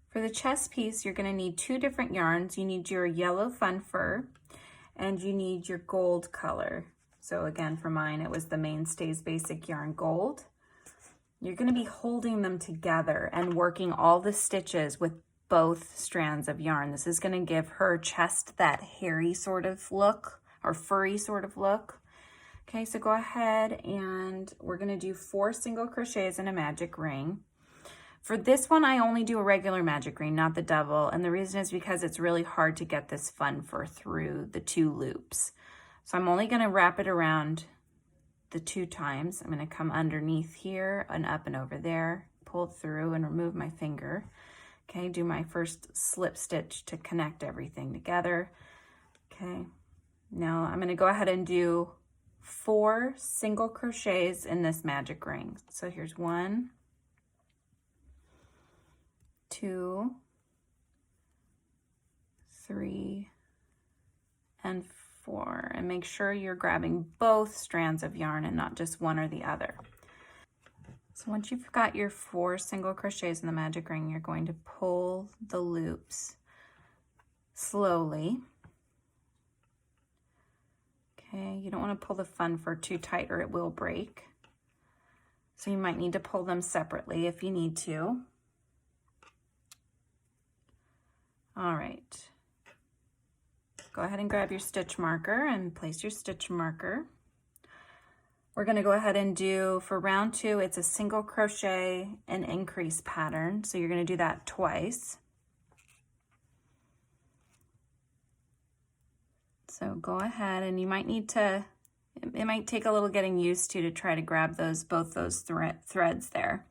For the chest piece, you're going to need two different yarns. You need your yellow fun fur and you need your gold color. So again, for mine, it was the Mainstays Basic Yarn Gold. You're going to be holding them together and working all the stitches with both strands of yarn. This is going to give her chest that hairy sort of look or furry sort of look. Okay, so go ahead and we're going to do 4 single crochets in a magic ring. For this one, I only do a regular magic ring, not the double, and the reason is because it's really hard to get this fun fur through the 2 loops. So I'm only going to wrap it around the 2 times. I'm going to come underneath here and up and over there, pull through and remove my finger. Okay, do my first slip stitch to connect everything together. Okay, now I'm going to go ahead and do 4 single crochets in this magic ring. So here's 1, 2, 3, and 4. And make sure you're grabbing both strands of yarn and not just one or the other. So once you've got your 4 single crochets in the magic ring, you're going to pull the loops slowly. Okay, you don't want to pull the fun fur too tight or it will break. So you might need to pull them separately if you need to. All right. Go ahead and grab your stitch marker and place your stitch marker. We're going to go ahead and do, for round 2, it's a single crochet and increase pattern. So you're going to do that twice. So go ahead and you might need to, it might take a little getting used to try to grab both those threads there.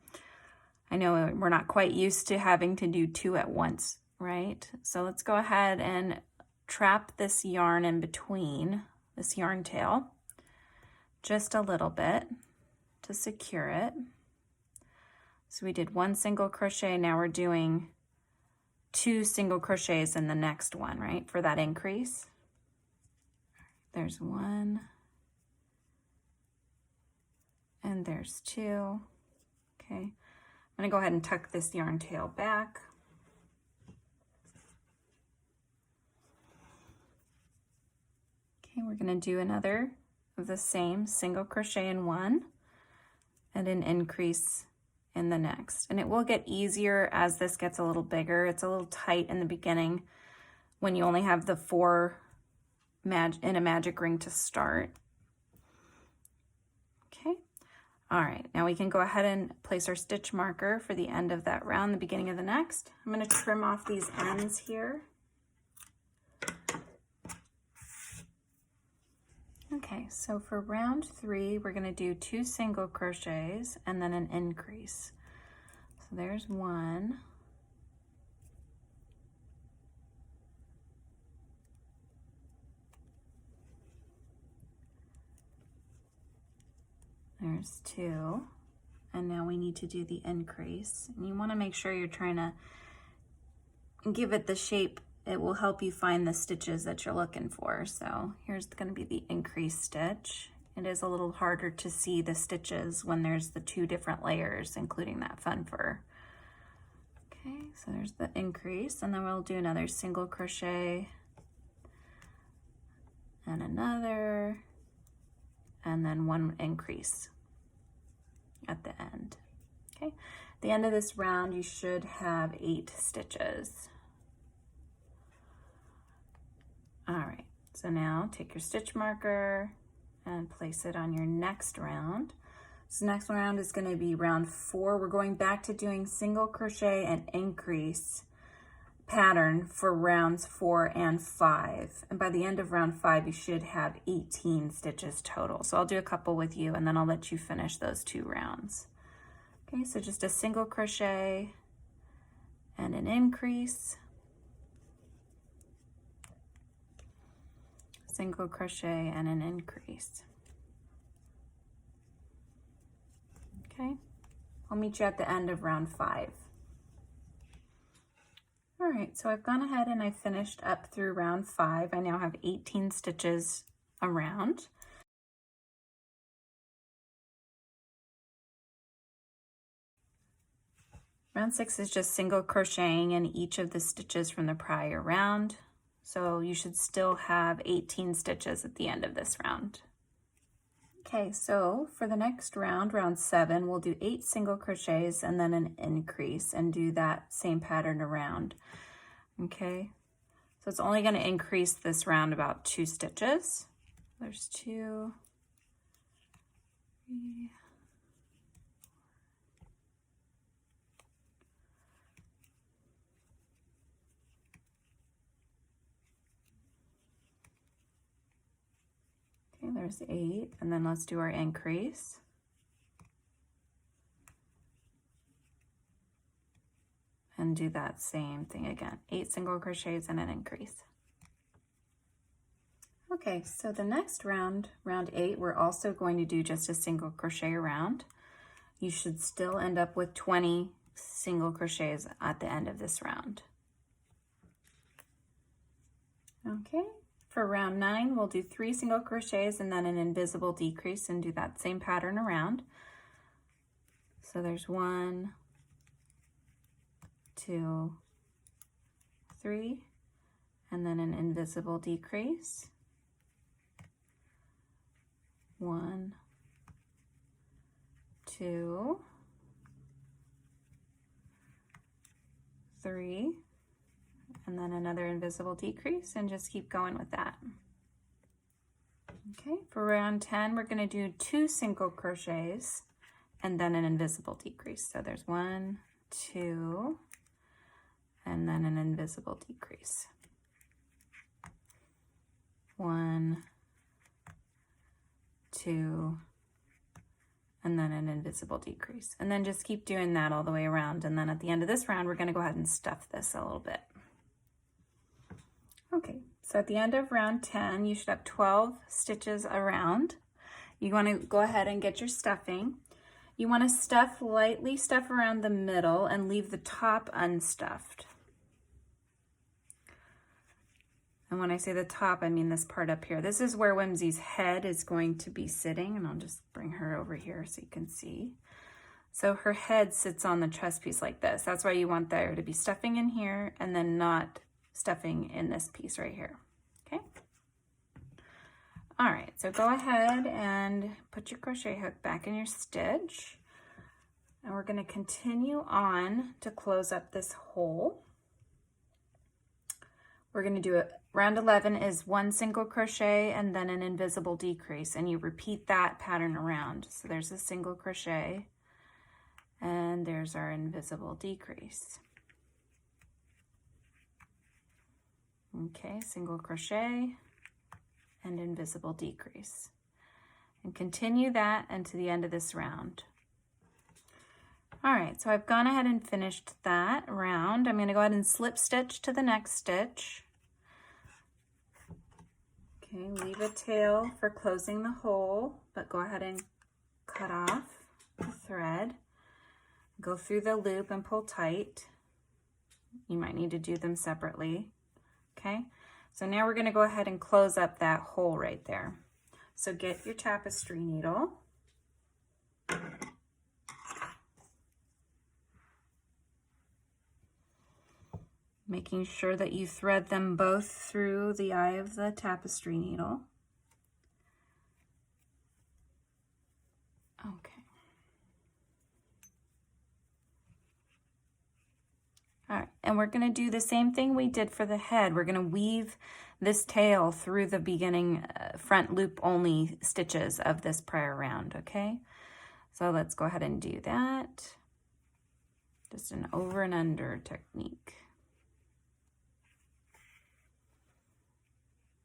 I know we're not quite used to having to do 2 at once, right? So let's go ahead and trap this yarn in between, this yarn tail, just a little bit to secure it. So we did 1 single crochet, now we're doing 2 single crochets in the next one, right, for that increase. There's 1, and there's 2. Okay, I'm gonna go ahead and tuck this yarn tail back. Okay, we're gonna do another of the same single crochet in one and an increase in the next. And it will get easier as this gets a little bigger. It's a little tight in the beginning when you only have the 4 in a magic ring to start. Okay, all right, now we can go ahead and place our stitch marker for the end of that round, the beginning of the next. I'm going to trim off these ends here. Okay, so for round 3, we're going to do 2 single crochets and then an increase. So there's 1. There's 2. And now we need to do the increase. And you want to make sure you're trying to give it the shape. It will help you find the stitches that you're looking for. So here's going to be the increase stitch. It is a little harder to see the stitches when there's the 2 different layers, including that fun fur. Okay, so there's the increase, and then we'll do another single crochet and another, and then 1 increase at the end. Okay, at the end of this round, you should have 8 stitches. All right, so now take your stitch marker and place it on your next round. So next round is going to be round 4. We're going back to doing single crochet and increase pattern for rounds 4 and 5. And by the end of round 5, you should have 18 stitches total. So I'll do a couple with you and then I'll let you finish those 2 rounds. Okay, so just a single crochet and an increase. Single crochet and an increase. Okay, I'll meet you at the end of round 5. All right, so I've gone ahead and I finished up through round 5. I now have 18 stitches around. Round 6 is just single crocheting in each of the stitches from the prior round. So you should still have 18 stitches at the end of this round. Okay, so for the next round, round 7, we'll do 8 single crochets and then an increase and do that same pattern around. Okay, so it's only going to increase this round about 2 stitches. There's 2, 3, okay, there's 8, and then let's do our increase. And do that same thing again, 8 single crochets and an increase. Okay, so the next round, round 8, we're also going to do just a single crochet around. You should still end up with 20 single crochets at the end of this round. Okay, for round 9, we'll do 3 single crochets and then an invisible decrease and do that same pattern around. So there's 1, 2, 3, and then an invisible decrease. 1, 2, 3, and then another invisible decrease, and just keep going with that. Okay, for round 10, we're going to do 2 single crochets and then an invisible decrease. So there's 1, 2, and then an invisible decrease. 1, 2, and then an invisible decrease. And then just keep doing that all the way around. And then at the end of this round, we're going to go ahead and stuff this a little bit. Okay, so at the end of round 10, you should have 12 stitches around. You want to go ahead and get your stuffing. You want to lightly stuff around the middle and leave the top unstuffed. And when I say the top, I mean this part up here. This is where Whimsy's head is going to be sitting, and I'll just bring her over here so you can see. So her head sits on the chest piece like this. That's why you want there to be stuffing in here and then not stuffing in this piece right here, okay? All right, so go ahead and put your crochet hook back in your stitch, and we're going to continue on to close up this hole. We're going to do it. Round 11 is 1 single crochet and then an invisible decrease, and you repeat that pattern around. So there's a single crochet and there's our invisible decrease. Okay, single crochet and invisible decrease, and continue that into the end of this round. All right, so I've gone ahead and finished that round. I'm going to go ahead and slip stitch to the next stitch. Okay, leave a tail for closing the hole, but go ahead and cut off the thread. Go through the loop and pull tight. You might need to do them separately. Okay, so now we're going to go ahead and close up that hole right there. So get your tapestry needle. Making sure that you thread them both through the eye of the tapestry needle. Okay. All right, and we're going to do the same thing we did for the head. We're going to weave this tail through the beginning front loop only stitches of this prior round, okay? So let's go ahead and do that. Just an over and under technique.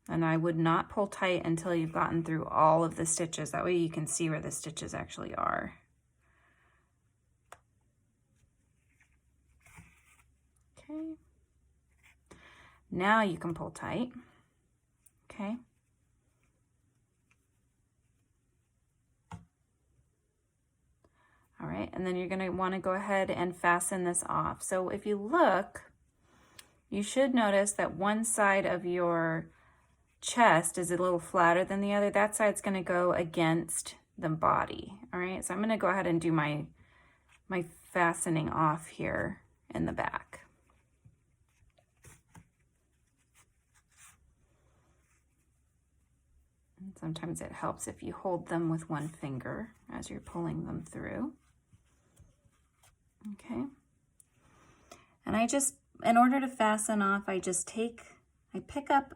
And I would not pull tight until you've gotten through all of the stitches. That way you can see where the stitches actually are. Okay. Now you can pull tight. Okay. All right, and then you're going to want to go ahead and fasten this off. So if you look, you should notice that one side of your chest is a little flatter than the other. That side's going to go against the body. All right, so I'm going to go ahead and do my fastening off here in the back. And sometimes it helps if you hold them with one finger as you're pulling them through. Okay. And I just, in order to fasten off, I pick up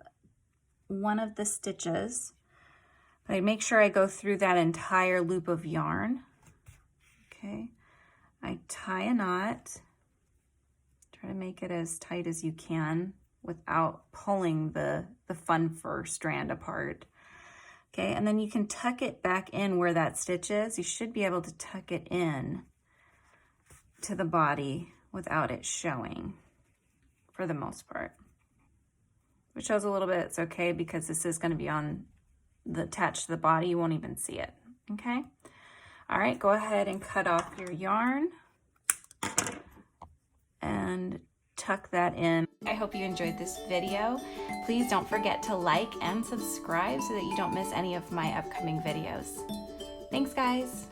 one of the stitches, but I make sure I go through that entire loop of yarn. Okay. I tie a knot, try to make it as tight as you can without pulling the fun fur strand apart. Okay, and then you can tuck it back in where that stitch is. You should be able to tuck it in to the body without it showing for the most part. If it shows a little bit, it's okay because this is going to be on the attached to the body. You won't even see it. Okay. All right, go ahead and cut off your yarn and tuck that in. I hope you enjoyed this video. Please don't forget to like and subscribe so that you don't miss any of my upcoming videos. Thanks, guys.